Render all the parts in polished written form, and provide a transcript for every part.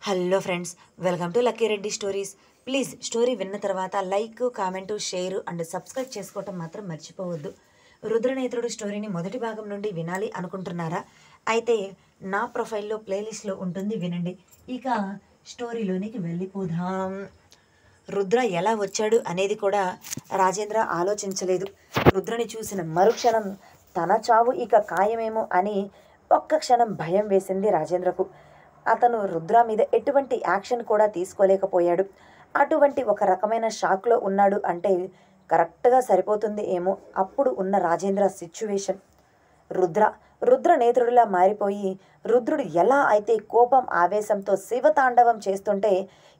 Hello friends, welcome to Lucky Reddy stories. Please story విన్న తర్వాత like, comment, share and subscribe చేసుకోవటం మాత్రం మర్చిపోవద్దు. రుద్రనేత్రుడు స్టోరీని మొదటి భాగం నుండి వినాలి అనుకుంటున్నారా? అయితే నా ప్రొఫైల్లో ప్లేలిస్ట్లో ఉంటుంది, వినండి. ఇక స్టోరీలోనికి వెళ్ళిపోదాం. రుద్ర ఎలా వచ్చాడు అనేది కూడా రాజేంద్ర ఆలోచించలేదు. రుద్రని చూసిన మరుక్షణం తన చావు ఇక ఖాయమేమో అని ఒక్క క్షణం భయం వేసింది రాజేంద్రకు. అతను రుద్ర మీద ఎటువంటి యాక్షన్ కూడా తీసుకోలేకపోయాడు. అటువంటి ఒక రకమైన షాక్లో ఉన్నాడు అంటే కరెక్ట్గా సరిపోతుంది ఏమో అప్పుడు ఉన్న రాజేంద్ర సిచ్యువేషన్. రుద్ర నేత్రుడిలా మారిపోయి, రుద్రుడు ఎలా అయితే కోపం ఆవేశంతో శివతాండవం చేస్తుంటే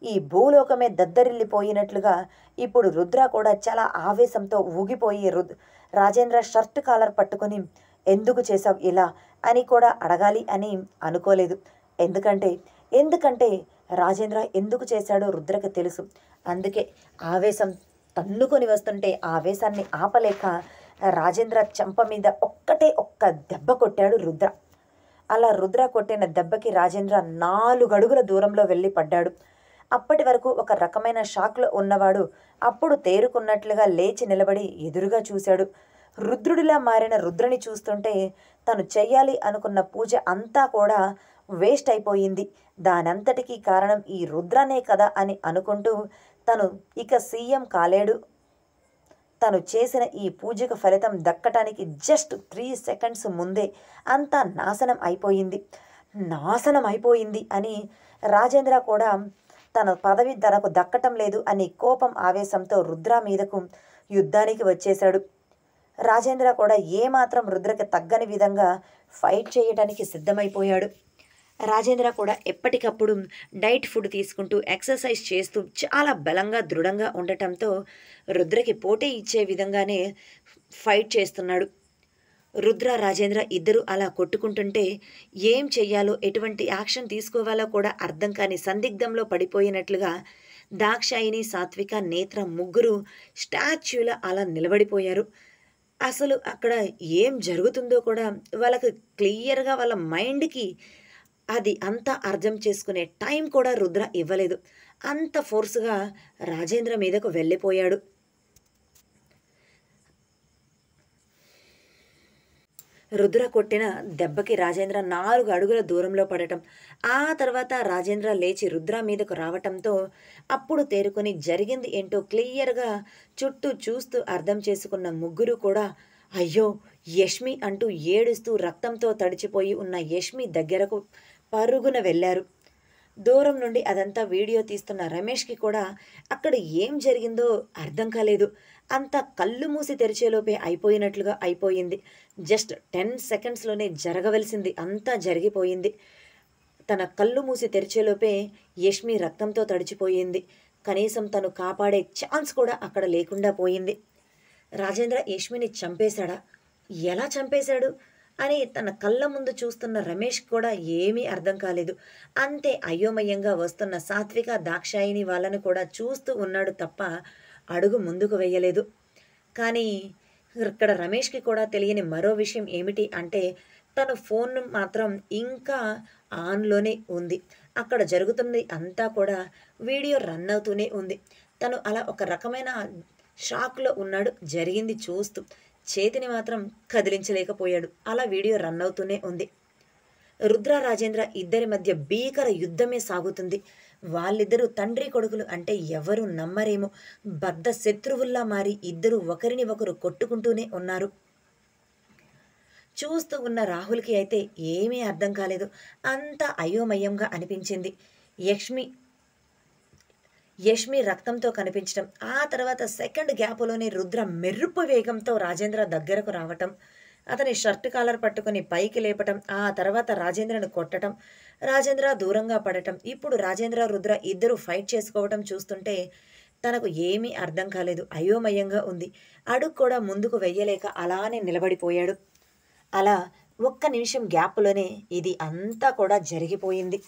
ఈ భూలోకమే దద్దరిల్లిపోయినట్లుగా ఇప్పుడు రుద్ర కూడా చాలా ఆవేశంతో ఊగిపోయి రాజేంద్ర షర్ట్ కాలర్ పట్టుకొని ఎందుకు చేసావు ఇలా అని కూడా అడగాలి అని అనుకోలేదు. ఎందుకంటే రాజేంద్ర ఎందుకు చేశాడో రుద్రకి తెలుసు. అందుకే ఆవేశం తన్నుకొని వస్తుంటే ఆవేశాన్ని ఆపలేక రాజేంద్ర చెంప మీద ఒక్క దెబ్బ కొట్టాడు రుద్ర. అలా రుద్ర కొట్టిన దెబ్బకి రాజేంద్ర 4 అడుగుల దూరంలో వెళ్ళి పడ్డాడు. అప్పటి వరకు ఒక రకమైన షాక్లో ఉన్నవాడు అప్పుడు తేరుకున్నట్లుగా లేచి నిలబడి ఎదురుగా చూశాడు. రుద్రుడిలా మారిన రుద్రని చూస్తుంటే తను చెయ్యాలి అనుకున్న పూజ అంతా కూడా వేస్ట్ అయిపోయింది. దానంతటికీ కారణం ఈ రుద్రనే కదా అని అనుకుంటూ తను ఇక సీఎం కాలేడు. తను చేసిన ఈ పూజకు ఫలితం దక్కటానికి జస్ట్ 3 సెకండ్స్ ముందే అంతా నాశనం అయిపోయింది అని రాజేంద్ర కూడా తన పదవి తనకు దక్కటం లేదు అని కోపం ఆవేశంతో రుద్ర మీదకు యుద్ధానికి వచ్చేశాడు. రాజేంద్ర కూడా ఏమాత్రం రుద్రకి తగ్గని విధంగా ఫైట్ చేయడానికి సిద్ధమైపోయాడు. రాజేంద్ర కూడా ఎప్పటికప్పుడు డైట్ ఫుడ్ తీసుకుంటూ ఎక్సర్సైజ్ చేస్తూ చాలా బలంగా దృఢంగా ఉండటంతో రుద్రకి పోటీ ఇచ్చే విధంగానే ఫైట్ చేస్తున్నాడు. రుద్ర రాజేంద్ర ఇద్దరు అలా కొట్టుకుంటుంటే ఏం చెయ్యాలో ఎటువంటి యాక్షన్ తీసుకోవాలో కూడా అర్థం కాని సందిగ్ధంలో పడిపోయినట్లుగా దాక్షాయిని, సాత్విక, నేత్ర ముగ్గురు స్టాచ్యూల అలా నిలబడిపోయారు. అసలు అక్కడ ఏం జరుగుతుందో కూడా వాళ్ళకి క్లియర్గా వాళ్ళ మైండ్కి అది అంతా అర్థం చేసుకునే టైం కూడా రుద్ర ఇవ్వలేదు. అంత ఫోర్స్గా రాజేంద్ర మీదకు వెళ్ళిపోయాడు. రుద్ర కొట్టిన దెబ్బకి రాజేంద్ర 4 అడుగుల దూరంలో పడటం, ఆ తర్వాత రాజేంద్ర లేచి రుద్ర మీదకు రావటంతో అప్పుడు తేరుకొని జరిగింది ఏంటో క్లియర్గా చుట్టూ చూస్తూ అర్థం చేసుకున్న ముగ్గురు కూడా అయ్యో యష్మి అంటూ ఏడుస్తూ రక్తంతో తడిచిపోయి ఉన్న యష్మి దగ్గరకు పరుగున వెళ్ళారు. దూరం నుండి అదంతా వీడియో తీస్తున్న రమేష్కి కూడా అక్కడ ఏం జరిగిందో అర్థం కాలేదు. అంతా కళ్ళు మూసి తెరిచేలోపే అయిపోయినట్లుగా అయిపోయింది. జస్ట్ 10 సెకండ్స్లోనే జరగవలసింది అంతా జరిగిపోయింది. తన కళ్ళు మూసి తెరిచేలోపే యష్మి రక్తంతో తడిచిపోయింది. కనీసం తను కాపాడే ఛాన్స్ కూడా అక్కడ లేకుండా పోయింది. రాజేంద్ర యష్మిని చంపేశాడా? ఎలా చంపేశాడు అని తన కళ్ళ ముందు చూస్తున్న రమేష్ కూడా ఏమీ అర్థం కాలేదు. అంతే అయోమయంగా వస్తున్న సాత్విక, దాక్షాయిని వాళ్ళను కూడా చూస్తూ ఉన్నాడు తప్ప అడుగు ముందుకు వేయలేదు. కానీ ఇక్కడ రమేష్కి కూడా తెలియని మరో విషయం ఏమిటి అంటే తన ఫోన్ మాత్రం ఇంకా ఆన్లోనే ఉంది. అక్కడ జరుగుతున్నది అంతా కూడా వీడియో రన్ అవుతూనే ఉంది. తను అలా ఒక రకమైన షాక్లో ఉన్నాడు జరిగింది చూస్తూ. చేతిని మాత్రం కదిలించలేకపోయాడు. అలా వీడియో రన్ అవుతూనే ఉంది. రుద్ర రాజేంద్ర ఇద్దరి మధ్య భీకర యుద్ధమే సాగుతుంది. వాళ్ళిద్దరూ తండ్రి కొడుకులు అంటే ఎవరు నమ్మరేమో బద్ధ శత్రువుల్లా మారి ఇద్దరు ఒకరిని ఒకరు కొట్టుకుంటూనే ఉన్నారు. చూస్తూ ఉన్న రాహుల్కి అయితే ఏమీ అర్థం కాలేదు. అంతా అయోమయంగా అనిపించింది. యష్మి రక్తంతో కనిపించటం, ఆ తర్వాత సెకండ్ గ్యాప్లోనే రుద్ర మెరుపు వేగంతో రాజేంద్ర దగ్గరకు రావటం, అతని షర్ట్ కాలర్ పట్టుకుని పైకి లేపటం, ఆ తర్వాత రాజేంద్రను కొట్టడం, రాజేంద్ర దూరంగా పడటం. ఇప్పుడు రాజేంద్ర రుద్ర ఇద్దరు ఫైట్ చేసుకోవటం చూస్తుంటే తనకు ఏమీ అర్థం కాలేదు. అయోమయంగా ఉంది. అడుగు కూడా ముందుకు వెయ్యలేక అలానే నిలబడిపోయాడు. అలా ఒక్క నిమిషం గ్యాప్లోనే ఇది అంతా కూడా జరిగిపోయింది.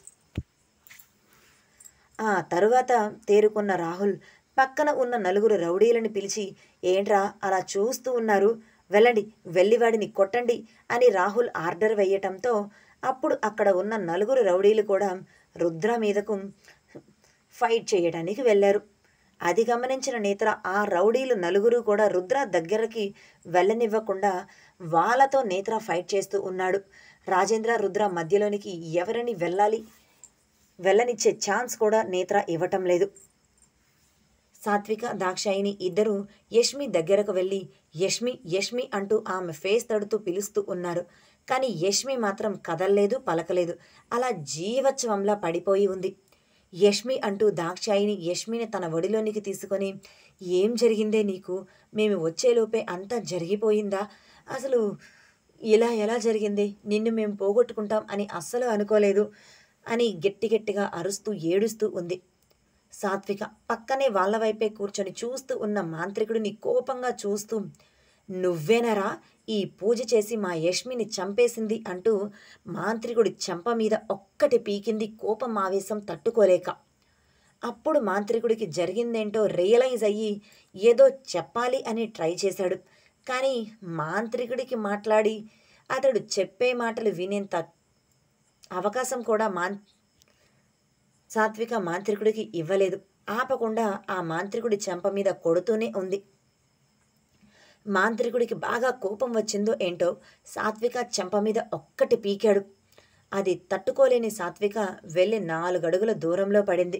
ఆ తరువాత తేరుకున్న రాహుల్ పక్కన ఉన్న 4 రౌడీలను పిలిచి, ఏంట్రా అలా చూస్తూ ఉన్నారు, వెళ్ళి వాడిని కొట్టండి అని రాహుల్ ఆర్డర్ వేయటంతో అప్పుడు అక్కడ ఉన్న 4 రౌడీలు కూడా రుద్ర మీదకు ఫైట్ చేయడానికి వెళ్ళారు. అది గమనించిన నేత్ర ఆ రౌడీలు నలుగురు కూడా రుద్ర దగ్గరకి వెళ్ళనివ్వకుండా వాళ్ళతో నేత్ర ఫైట్ చేస్తూ ఉన్నాడు. రాజేంద్ర రుద్ర మధ్యలోనికి ఎవరిని వెళ్ళనిచ్చే ఛాన్స్ కూడా నేత్ర ఇవ్వటం లేదు. సాత్విక దాక్షాయిని ఇద్దరు యష్మి దగ్గరకు వెళ్ళి యష్మి యష్మి అంటూ ఆమె ఫేస్ తడుతూ పిలుస్తూ ఉన్నారు. కానీ యష్మి మాత్రం కదల్లేదు, పలకలేదు. అలా జీవత్సవంలా పడిపోయి ఉంది. యష్మి అంటూ దాక్షాయిని యష్మిని తన ఒడిలోనికి తీసుకొని, ఏం జరిగిందే నీకు? మేము వచ్చేలోపే అంతా జరిగిపోయిందా? అసలు ఇలా ఎలా జరిగింది? నిన్ను మేము పోగొట్టుకుంటాం అని అస్సలు అనుకోలేదు అని గట్టిగా అరుస్తూ ఏడుస్తూ ఉంది. సాత్విక పక్కనే వాళ్ళ వైపే కూర్చొని చూస్తూ ఉన్న మాంత్రికుడిని కోపంగా చూస్తూ, నువ్వేనరా ఈ పూజ చేసి మా యష్మిని చంపేసింది అంటూ మాంత్రికుడి చెంప మీద ఒక్కటి పీకింది కోపం ఆవేశం తట్టుకోలేక. అప్పుడు మాంత్రికుడికి జరిగిందేంటో రియలైజ్ అయ్యి ఏదో చెప్పాలి అని ట్రై చేశాడు. కానీ మాంత్రికుడికి మాట్లాడి అతడు చెప్పే మాటలు వినేంత అవకాశం కూడా సాత్విక మాంత్రికుడికి ఇవ్వలేదు. ఆపకుండా ఆ మాంత్రికుడి చెంప మీద కొడుతూనే ఉంది. మాంత్రికుడికి బాగా కోపం వచ్చిందో ఏంటో సాత్విక చెంప మీద ఒక్కటి పీకాడు. అది తట్టుకోలేని సాత్విక వెళ్ళి 4 అడుగుల దూరంలో పడింది.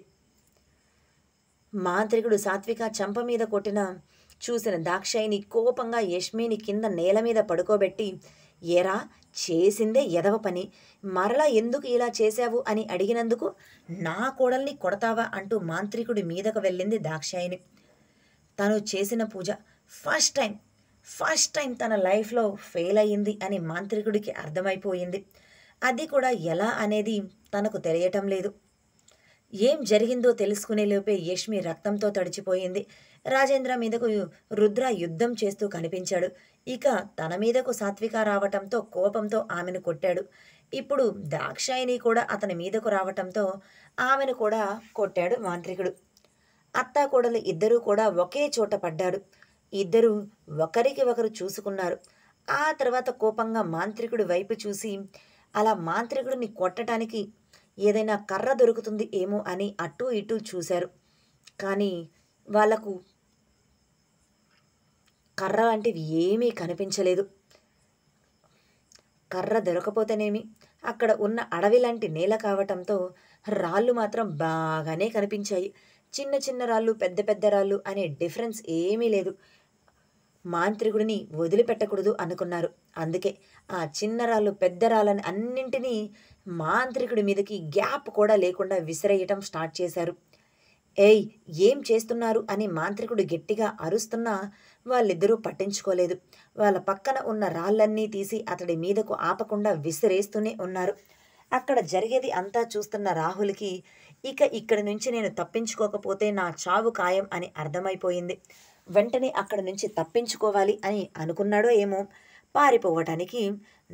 మాంత్రికుడు సాత్విక చెంప మీద కొట్టిన చూసిన దాక్షాయిని కోపంగా యష్మిని కింద నేల మీద పడుకోబెట్టి, ఏరా చేసిందే ఎదవ పని, మరలా ఎందుకు ఇలా చేశావు అని అడిగినందుకు నా కోడల్ని కొడతావా అంటూ మాంత్రికుడి మీదకు వెళ్ళింది దాక్షాయిని. తను చేసిన పూజ ఫస్ట్ టైం తన లైఫ్లో ఫెయిల్ అయ్యింది అని మాంత్రికుడికి అర్థమైపోయింది. అది కూడా ఎలా అనేది తనకు తెలియటం లేదు. ఏం జరిగిందో తెలుసుకునే లోపే యష్మి రక్తంతో తడిచిపోయింది. రాజేంద్ర మీదకు రుద్ర యుద్ధం చేస్తూ కనిపించాడు. ఇక తన మీదకు సాత్విక రావటంతో కోపంతో ఆమెను కొట్టాడు. ఇప్పుడు దాక్షాయిని కూడా అతని మీదకు రావటంతో ఆమెను కూడా కొట్టాడు మాంత్రికుడు. అత్తాకోడలు ఇద్దరూ కూడా ఒకే చోట పడ్డాడు. ఇద్దరూ ఒకరికి ఒకరు చూసుకున్నారు. ఆ తర్వాత కోపంగా మాంత్రికుడి వైపు చూసి అలా మాంత్రికుడిని కొట్టడానికి ఏదైనా కర్ర దొరుకుతుంది ఏమో అని అటూ ఇటూ చూశారు. కానీ వాళ్లకు కర్ర లాంటివి ఏమీ కనిపించలేదు. కర్ర దొరకపోతేనేమి, అక్కడ ఉన్న అడవి లాంటి నేల కావటంతో రాళ్ళు మాత్రం బాగానే కనిపించాయి. చిన్న చిన్న రాళ్ళు, పెద్ద పెద్ద రాళ్ళు అనే డిఫరెన్స్ ఏమీ లేదు. మాంత్రికుడిని వదిలిపెట్టకూడదు అనుకున్నారు. అందుకే ఆ చిన్న రాళ్ళు, పెద్ద రాళ్ళని అన్నింటినీ మాంత్రికుడి మీదకి గ్యాప్ కూడా లేకుండా విసిరేయటం స్టార్ట్ చేశారు. ఏయ్, ఏం చేస్తున్నారు అని మాంత్రికుడు గట్టిగా అరుస్తున్నా వాళ్ళిద్దరూ పట్టించుకోలేదు. వాళ్ళ పక్కన ఉన్న రాళ్ళన్నీ తీసి అతడి మీదకు ఆపకుండా విసిరేస్తూనే ఉన్నారు. అక్కడ జరిగేది అంతా చూస్తున్న రాహుల్కి ఇక ఇక్కడి నుంచి నేను తప్పించుకోకపోతే నా చావు ఖాయం అని అర్థమైపోయింది. వెంటనే అక్కడి నుంచి తప్పించుకోవాలి అని అనుకున్నాడో ఏమో, పారిపోవటానికి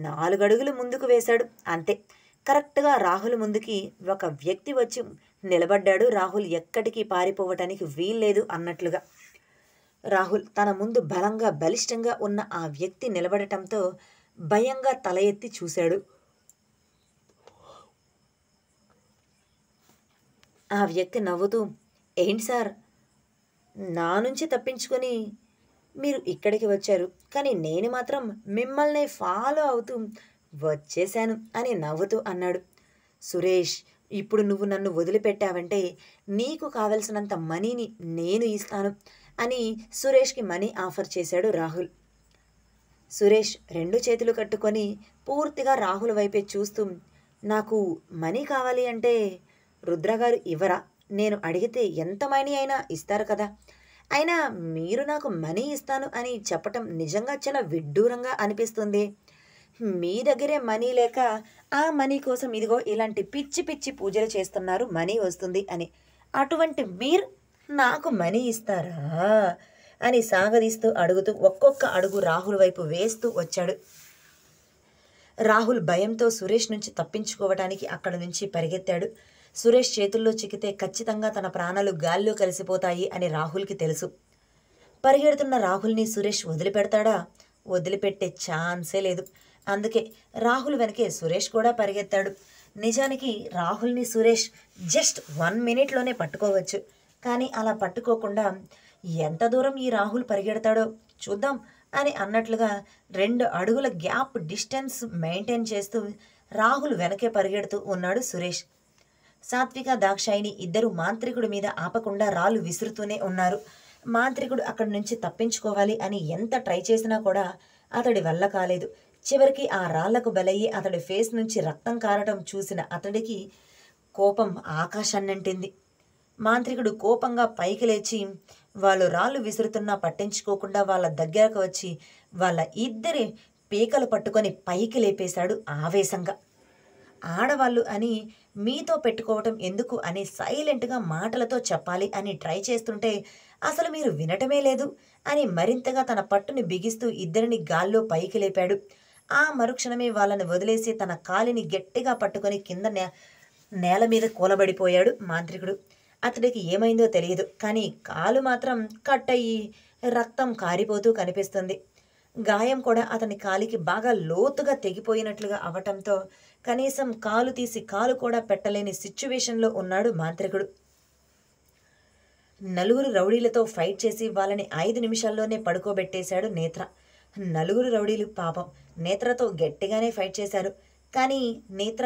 4 అడుగులు ముందుకు వేశాడు. అంతే, కరెక్ట్గా రాహుల్ ముందుకి ఒక వ్యక్తి వచ్చి నిలబడ్డాడు. రాహుల్ ఎక్కడికి పారిపోవటానికి వీల్లేదు అన్నట్లుగా. రాహుల్ తన ముందు బలంగా బలిష్టంగా ఉన్న ఆ వ్యక్తి నిలబడటంతో భయంగా తల ఎత్తి చూశాడు. ఆ వ్యక్తి నవ్వుతూ, ఏంటి సార్, నా నుంచి తప్పించుకొని మీరు ఇక్కడికి వచ్చారు, కానీ నేను మాత్రం మిమ్మల్ని ఫాలో అవుతూ వచ్చేశాను అని నవ్వుతూ అన్నాడు. సురేష్, ఇప్పుడు నువ్వు నన్ను వదిలిపెట్టావంటే నీకు కావలసినంత మనీని నేను ఇస్తాను అని సురేష్కి మనీ ఆఫర్ చేశాడు రాహుల్. సురేష్ 2 చేతులు కట్టుకొని పూర్తిగా రాహుల్ వైపే చూస్తూ, నాకు మనీ కావాలి అంటే రుద్రగారు ఇవ్వరా? నేను అడిగితే ఎంత మనీ అయినా ఇస్తారు కదా. అయినా మీరు నాకు మనీ ఇస్తాను అని చెప్పటం నిజంగా చాలా విడ్డూరంగా అనిపిస్తుంది. మీ దగ్గరే మనీ లేక ఆ మనీ కోసం ఇదిగో ఇలాంటి పిచ్చి పిచ్చి పూజలు చేస్తున్నారు, మనీ వస్తుంది అని. అటువంటి మీరు నాకు మనీ ఇస్తారా అని సాగదీస్తూ అడుగుతూ ఒక్కొక్క అడుగు రాహుల్ వైపు వేస్తూ వచ్చాడు. రాహుల్ భయంతో సురేష్ నుంచి తప్పించుకోవటానికి అక్కడి నుంచి పరిగెత్తాడు. సురేష్ చేతుల్లో చిక్కితే ఖచ్చితంగా తన ప్రాణాలు గాల్లో కలిసిపోతాయి అని రాహుల్కి తెలుసు. పరిగెడుతున్న రాహుల్ని సురేష్ వదిలిపెడతాడా? వదిలిపెట్టే ఛాన్సే లేదు. అందుకే రాహుల్ వెనకే సురేష్ కూడా పరిగెత్తాడు. నిజానికి రాహుల్ని సురేష్ జస్ట్ 1 మినిట్లోనే పట్టుకోవచ్చు. కానీ అలా పట్టుకోకుండా ఎంత దూరం ఈ రాహుల్ పరిగెడతాడో చూద్దాం అని అన్నట్లుగా 2 అడుగుల గ్యాప్ డిస్టెన్స్ మెయింటైన్ చేస్తూ రాహుల్ వెనకే పరిగెడుతూ ఉన్నాడు సురేష్. సాత్విక, దాక్షాయిని ఇద్దరు మాంత్రికుడి మీద ఆపకుండా రాళ్ళు విసురుతూనే ఉన్నారు. మాంత్రికుడు అక్కడి నుంచి తప్పించుకోవాలి అని ఎంత ట్రై చేసినా కూడా అతడి వల్ల కాలేదు. చివరికి ఆ రాళ్లకు బలయ్యి అతడి ఫేస్ నుంచి రక్తం కారటం చూసిన అతడికి కోపం ఆకాశాన్నంటింది. మాంత్రికుడు కోపంగా పైకి లేచి వాళ్ళు రాళ్ళు విసురుతున్నా పట్టించుకోకుండా వాళ్ళ దగ్గరకు వచ్చి వాళ్ళ ఇద్దరి పీకలు పట్టుకొని పైకి లేపేశాడు ఆవేశంగా. ఆడవాళ్ళు అని మీతో పెట్టుకోవటం ఎందుకు అని సైలెంట్గా మాటలతో చెప్పాలి అని ట్రై చేస్తుంటే అసలు మీరు వినటమే లేదు అని మరింతగా తన పట్టుని బిగిస్తూ ఇద్దరిని గాల్లో పైకి లేపాడు. ఆ మరుక్షణమే వాళ్ళని వదిలేసి తన కాలిని గట్టిగా పట్టుకొని కింద నేల మీద కూలబడిపోయాడు మాంత్రికుడు. అతడికి ఏమైందో తెలియదు, కానీ కాలు మాత్రం కట్ అయ్యి రక్తం కారిపోతూ కనిపిస్తుంది. గాయం కూడా అతని కాలికి బాగా లోతుగా తెగిపోయినట్లుగా అవటంతో కనీసం కాలు తీసి కాలు కూడా పెట్టలేని సిచ్యువేషన్లో ఉన్నాడు మాంత్రికుడు. 4 రౌడీలతో ఫైట్ చేసి వాళ్ళని 5 నిమిషాల్లోనే పడుకోబెట్టేశాడు నేత్ర. 4 రౌడీలు పాపం నేత్రతో గట్టిగానే ఫైట్ చేశారు. కానీ నేత్ర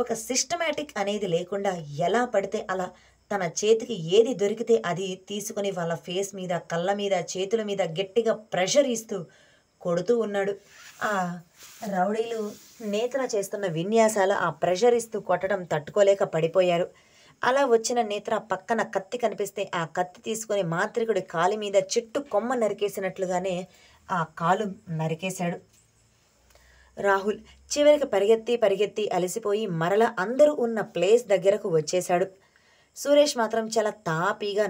ఒక సిస్టమేటిక్ అనేది లేకుండా ఎలా పడితే అలా తన చేతికి ఏది దొరికితే అది తీసుకుని వాళ్ళ ఫేస్ మీద, కళ్ళ మీద, చేతుల మీద గట్టిగా ప్రెషర్ ఇస్తూ కొడుతూ ఉన్నాడు. ఆ రౌడీలు నేత్ర చేస్తున్న విన్యాసాలు ఆ ప్రెషర్ ఇస్తూ కొట్టడం తట్టుకోలేక పడిపోయారు. అలా వచ్చిన నేత్ర పక్కన కత్తి కనిపిస్తే ఆ కత్తి తీసుకుని మాంత్రికుడి కాలి మీద చెట్టు కొమ్మ నరికేసినట్లుగానే ఆ కాలు నరికేశాడు. రాహుల్ చివరికి పరిగెత్తి అలసిపోయి మరలా అందరూ ఉన్న ప్లేస్ దగ్గరకు వచ్చేశాడు. సురేష్ మాత్రం చాలా తాపీగా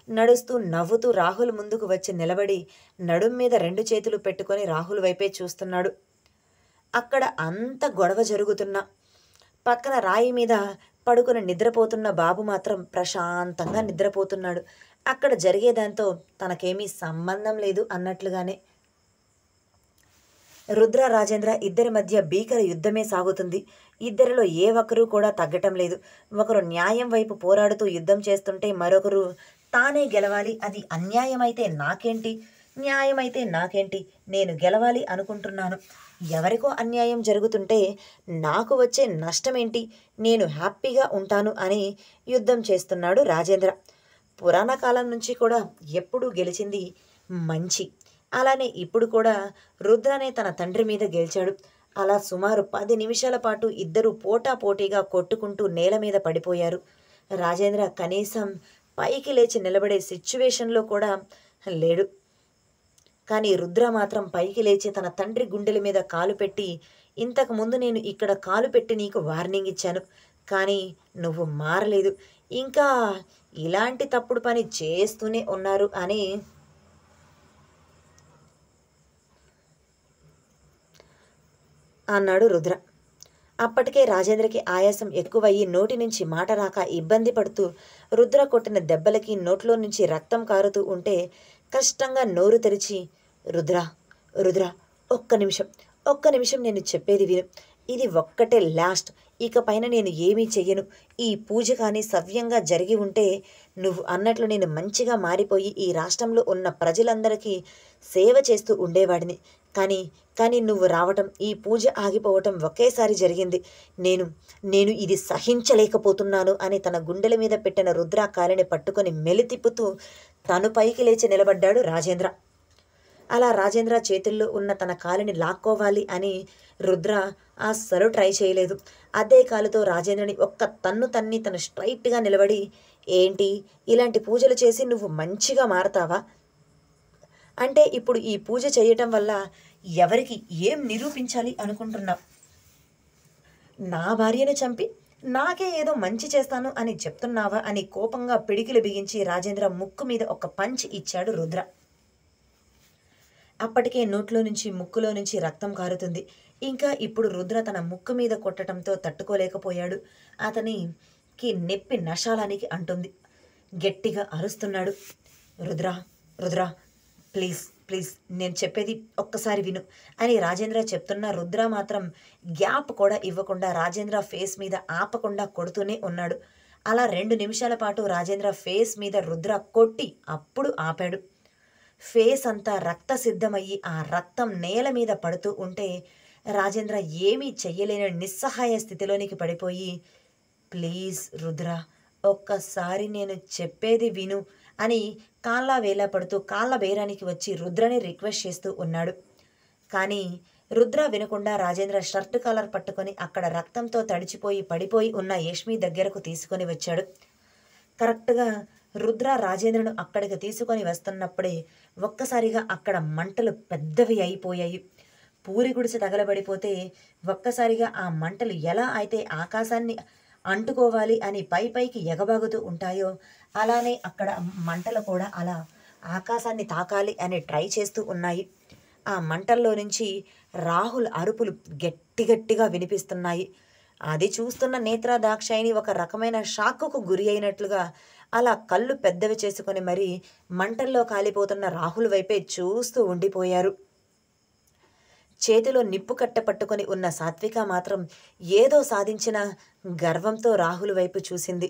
నడుస్తూ నవ్వుతూ రాహుల్ ముందుకు వచ్చి నిలబడి నడుం మీద 2 చేతులు పెట్టుకొని రాహుల్ వైపే చూస్తున్నాడు. అక్కడ అంత గొడవ జరుగుతున్నా పక్కన రాయి మీద పడుకుని నిద్రపోతున్న బాబు మాత్రం ప్రశాంతంగా నిద్రపోతున్నాడు. అక్కడ జరిగేదాంతో తనకేమీ సంబంధం లేదు అన్నట్లుగానే. రుద్ర, రాజేంద్ర ఇద్దరి మధ్య భీకర యుద్ధమే సాగుతుంది. ఇద్దరిలో ఏ ఒక్కరూ కూడా తగ్గటం లేదు. ఒకరు న్యాయం వైపు పోరాడుతూ యుద్ధం చేస్తుంటే మరొకరు తానే గెలవాలి, అది అన్యాయమైతే నాకేంటి, న్యాయమైతే నాకేంటి, నేను గెలవాలి అనుకుంటున్నాను, ఎవరికో అన్యాయం జరుగుతుంటే నాకు వచ్చే నష్టమేంటి, నేను హ్యాపీగా ఉంటాను అని యుద్ధం చేస్తున్నాడు రాజేంద్ర. పురాణ కాలం నుంచి కూడా ఎప్పుడూ గెలిచింది మంచి. అలానే ఇప్పుడు కూడా రుద్రనే తన తండ్రి మీద గెలిచాడు. అలా సుమారు 10 నిమిషాల పాటు ఇద్దరు పోటాపోటీగా కొట్టుకుంటూ నేల మీద పడిపోయారు. రాజేంద్ర కనీసం పైకి లేచి నిలబడే సిచ్యువేషన్లో కూడా లేడు. కానీ రుద్ర మాత్రం పైకి లేచి తన తండ్రి గుండెల మీద కాలు పెట్టి, ఇంతకుముందు నేను ఇక్కడ కాలు పెట్టి నీకు వార్నింగ్ ఇచ్చాను, కానీ నువ్వు మారలేదు, ఇంకా ఇలాంటి తప్పుడు పని చేస్తూనే ఉన్నారు అని అన్నాడు రుద్ర. అప్పటికే రాజేంద్రకి ఆయాసం ఎక్కువయ్యి నోటి నుంచి మాట రాక ఇబ్బంది పడుతూ రుద్ర కొట్టిన దెబ్బలకి నోట్లో నుంచి రక్తం కారుతూ ఉంటే కష్టంగా నోరు తెరిచి, రుద్ర రుద్ర ఒక్క నిమిషం నేను చెప్పేది విను, ఇది ఒక్కటే లాస్ట్, ఇక పైన నేను ఏమీ చెయ్యను, ఈ పూజ కానీ సవ్యంగా జరిగి ఉంటే నువ్వు అన్నట్లు నేను మంచిగా మారిపోయి ఈ రాష్ట్రంలో ఉన్న ప్రజలందరికీ సేవ చేస్తూ ఉండేవాడిని, కానీ నువ్వు రావటం, ఈ పూజ ఆగిపోవటం ఒకేసారి జరిగింది, నేను ఇది సహించలేకపోతున్నాను అని తన గుండెల మీద పెట్టిన రుద్ర కాలిని పట్టుకొని మెలితిప్పుతూ తను పైకి లేచి నిలబడ్డాడు రాజేంద్ర. అలా రాజేంద్ర చేతుల్లో ఉన్న తన కాలిని లాక్కోవాలి అని రుద్ర అస్సలు ట్రై చేయలేదు. అదే కాలుతో రాజేంద్రని ఒక్క తన్ను తన్ని తను స్ట్రైట్గా నిలబడి, ఏంటి ఇలాంటి పూజలు చేసి నువ్వు మంచిగా మారతావా? అంటే ఇప్పుడు ఈ పూజ చేయటం వల్ల ఎవరికి ఏం నిరూపించాలి అనుకుంటున్నావు? నా భార్యను చంపి నాకే ఏదో మంచి చేస్తాను అని చెప్తున్నావా అని కోపంగా పిడికిలు బిగించి రాజేంద్ర ముక్కు మీద ఒక పంచ్ ఇచ్చాడు రుద్ర. అప్పటికే నోట్లో నుంచి ముక్కులో నుంచి రక్తం కారుతుంది. ఇంకా ఇప్పుడు రుద్ర తన ముక్కు మీద కొట్టడంతో తట్టుకోలేకపోయాడు. అతనికి నొప్పి నశాలానికి అంటుంది. గట్టిగా అరుస్తున్నాడు, రుద్ర ప్లీజ్ ప్లీజ్ నేను చెప్పేది ఒక్కసారి విను అని రాజేంద్ర చెప్తున్న రుద్ర మాత్రం గ్యాప్ కూడా ఇవ్వకుండా రాజేంద్ర ఫేస్ మీద ఆపకుండా కొడుతూనే ఉన్నాడు. అలా 2 నిమిషాల పాటు రాజేంద్ర ఫేస్ మీద రుద్ర కొట్టి అప్పుడు ఆపాడు. ఫేస్ అంతా రక్త సిద్ధమయ్యి ఆ రక్తం నేల మీద పడుతూ ఉంటే రాజేంద్ర ఏమీ చెయ్యలేని నిస్సహాయ స్థితిలోనికి పడిపోయి, ప్లీజ్ రుద్ర ఒక్కసారి నేను చెప్పేది విను అని కాళ్ళ వేళ పడుతూ కాళ్ళ బేరానికి వచ్చి రుద్రని రిక్వెస్ట్ చేస్తూ ఉన్నాడు. కానీ రుద్ర వినకుండా రాజేంద్ర షర్ట్ కాలర్ పట్టుకొని అక్కడ రక్తంతో తడిచిపోయి పడిపోయి ఉన్న యష్మి దగ్గరకు తీసుకొని వచ్చాడు. కరెక్ట్గా రుద్ర రాజేంద్రను అక్కడికి తీసుకొని వస్తున్నప్పుడే ఒక్కసారిగా అక్కడ మంటలు పెద్దవి అయిపోయాయి. పూరి గుడిసె తగలబడిపోతే ఒక్కసారిగా ఆ మంటలు ఎలా అయితే ఆకాశాన్ని అంటుకోవాలి అని పైకి ఎగబాగుతూ ఉంటాయో అలానే అక్కడ మంటలు కూడా అలా ఆకాశాన్ని తాకాలి అని ట్రై చేస్తూ ఉన్నాయి. ఆ మంటల్లో నుంచి రాహుల్ అరుపులు గట్టిగా వినిపిస్తున్నాయి. అది చూస్తున్న నేత్ర దాక్షాయిని ఒక రకమైన షాక్కుకు గురి అయినట్లుగా అలా కళ్ళు పెద్దవి చేసుకొని మరీ మంటల్లో కాలిపోతున్న రాహుల్ వైపే చూస్తూ ఉండిపోయారు. చేతిలో నిప్పు కట్ట పట్టుకొని ఉన్న సాత్విక మాత్రం ఏదో సాధించిన గర్వంతో రాహుల్ వైపు చూసింది.